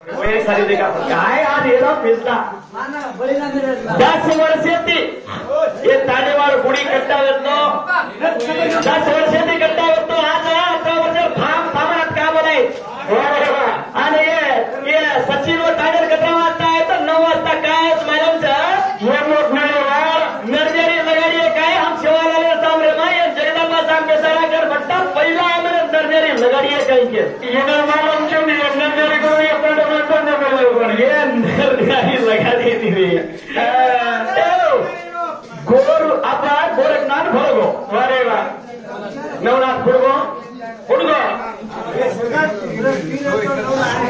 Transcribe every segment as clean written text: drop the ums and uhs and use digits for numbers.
काय आज येला पिसला 10 वर्षाची हे ताडेवाड गुढी कट्टा येतो 10 वर्षाची कट्टा येतो आज 18 वर्ष थांबण्यात काम नाही आणि सचिन व ताडेर कट्टा वाजता आहे तर 9 वाजता काय मॅडमचं नर्जरी लगाडी काय हम शिवाला सामरे माय जगदंबा साम बेसाराकर भट्टा पहिला आम्हाला नर्जरी लगाडी काही के ये मालूम क्यों नहीं नर्जरी को ये ये नर्जरी लगाडी दिली गोर आपला गोरखनाथ भरगो अरे वा नवनाथ भरगो हुडगो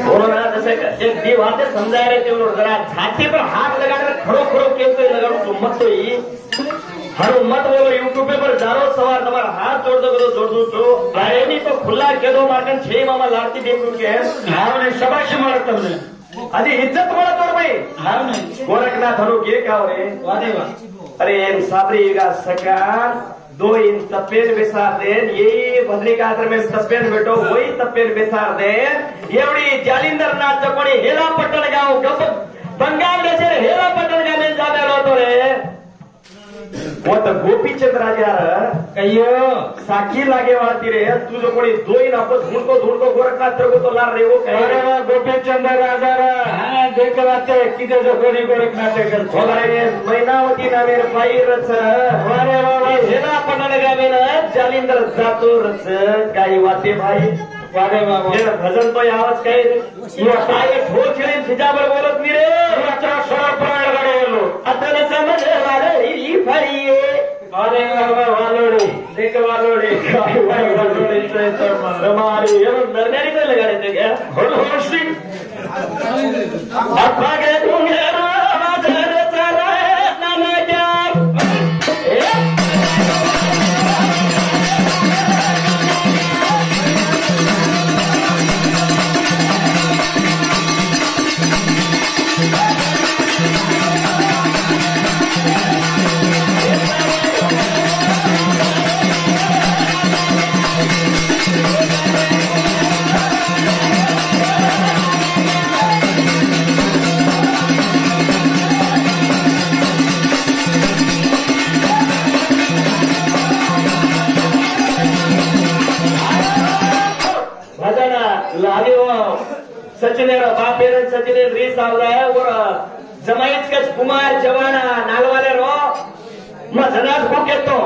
कोरोना जैसे एक दी बातें समझा रहे थे उन्होंने जरा छाती पर हाथ लगाकर खड़ो खड़ो कैसे लगाओ तो मत तो ही हर मत बोलो यूट्यूब पर जारो सवार तुम्हारा हाथ जोड़ दो तो नहीं तो खुला के दो मार्कन 6 मामा लाड़ती देख के हमने शबाशी मारत हमने अरे इज्जत बोला तो भाई गोरखनाथ हरो के क्या हो रे वादेवा अरे साबरी का सकान 2 इन तपेन बेसार देन ये भद्रिकात्र में तपेन बेटो वही तपेन बेसार देन एवढी जालिंदरनाथ चकोणी हेला पट्टण गाव गप बंगाल देशे हेला पट्टण गाव में जाबेलो होतो रे मत गोपीचंद राजा कहियो साखी लागे वाळती रे तू जो कोणी दोई नापस ढूंढको गोरखनाथ को तो लार रे वो अरे गोपीचंद राजा हां देखलाते किते जो कोणी गोरखनाथ कर होगारे मैनावती नामेर पायरच अरे बाबा हेला पटण गावेन जालिंदर जातो रच काही वाते भाई वारे बाबा हे भजन तो आवाज काय ये काय ठोर खेळीन तिच्यावर बोलत मी रे तुझा सरळ प्राण गडेलो आता समज वाले ही भाई अरे बाबा वालोडे देख वालोडे काय वालोडे तो हमारी ये नरनारी को लगा देते क्या होड़ सिंह अब भागे दूंगे राजा चला नाना क्या सचिन बापेर सचिन रीस आवला है और जमाईत के कुमार जवान नालवाले रो मजनास को केतो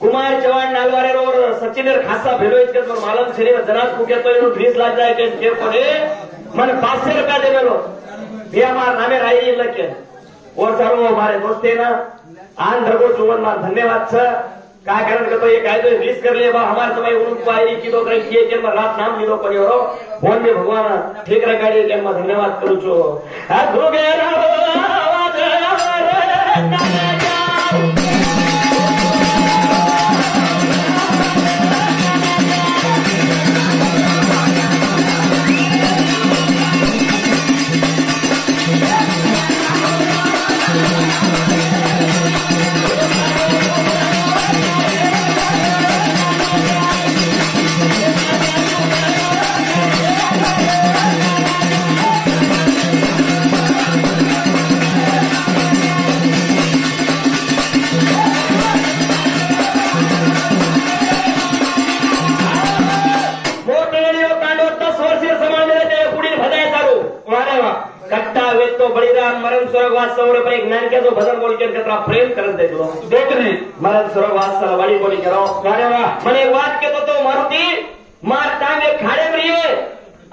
कुमार जवान नालवाले रो और सचिन खासा भेलो इसके तो मालूम छे जनास को केतो इनो रीस लाग जाए के के पड़े मन 500 रुपया देवेलो ये हमार नामे राई लके और सारो हमारे दोस्ते ना आंध्र को जुवन मा धन्यवाद छ का कारण करतो ये काय तो रीस कर लिए बा हमार समय उनको पाई की तो करे किए जन्म रात नाम लीधो पड़्यो रो फोन में भगवान ठीक रगाड़ी के मैं धन्यवाद करू छो आ भोगे आवाज मरण स्वर्गवास सौर पर एक ज्ञान के जो भजन बोल के कतरा प्रेम कर देख लो देख रे मरण स्वर्गवास सलवाड़ी बोली करो अरे वाह मने एक बात के तो मारुति मार टांगे खाड़े में रहिए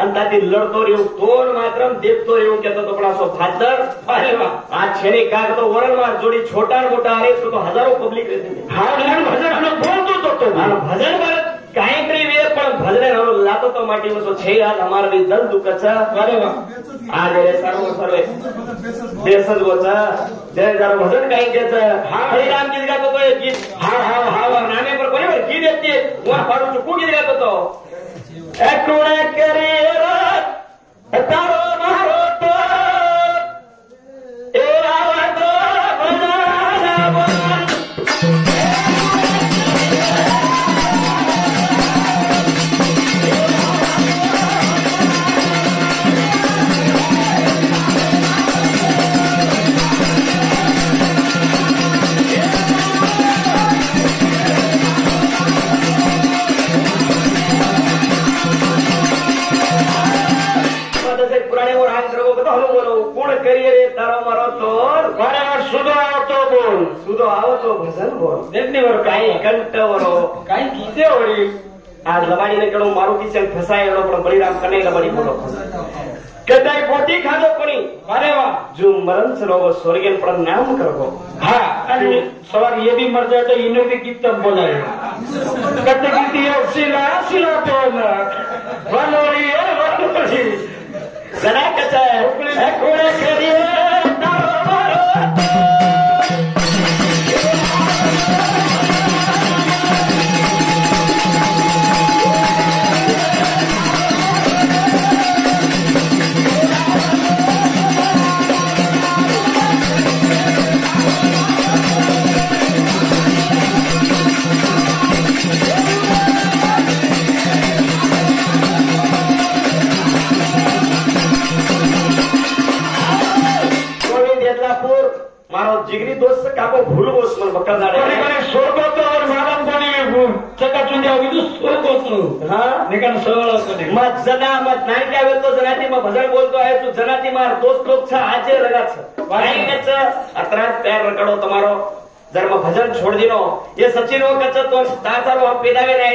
अंताती लड़तो रहो तोड़ मात्रम देखतो रहो कहतो तो बड़ा सो फादर अरे वाह आज छेने का तो वरण मार जोड़ी छोटा मोटा अरे तो हजारों पब्लिक रहते थे हां भजन हम बोलतो तो भजन भारत काही करी वे पण भजने रहो लातो तो माटी में सो छे आज हमार भी दल दुखचा अरे वाह आज रे सर्वे बेसज गोचा जय जरा भजन काही त्याचं हरी राम गीत गातो तो एक गीत हा नामे पर कोणी वर गीत येते वर पाडू चुकू गीत गातो तो एकोणे करे तारो मारो तो ए आवतो भजन દસે પુરાણે વો રાગ કરવો બધો હલો બોલો કોણ કરીએ રે તારો મારો તોર મારે સુધો આવતો બોલ સુધો આવો તો ભજન બોલ દેખની વર કાઈ કંટ વરો કાઈ કીધે વળી આ લવાડીને કણો મારું કિચન ફસાયેલો પણ બળીરામ કને લવાડી બોલો કદાઈ પોટી ખાધો કોની અરે વાહ જો મરણ સરોવો સ્વર્ગેન પણ નામ કરવો હા અને સવાર ये भी मर जाए तो इन्हें भी कीर्तन बोलाए कते कीर्ति सिला सिला तो वलोरी જરા કચાય એ કોણે કરીએ તારો મારો મારો જીગરી દોસ્ત કાકો ભૂલબોસ મને બકરદાડે કોની કોની સોરગો તો और मालम कोनी चका चुंडिया विदु सोरगो तो હા निकन सोळो कोनी મત જના મત નાઈ કે આવે તો જનાતી માં ભજન બોલતો આવે તું જનાતી માર દોસ્ત લોક છે આજે લગા છે વાઈ કે છે અતરાજ પેર રગડો તમારો ધર્મ ભજન છોડ દીનો એ સચિનો કચ તો તાસારો પેદાવે રહે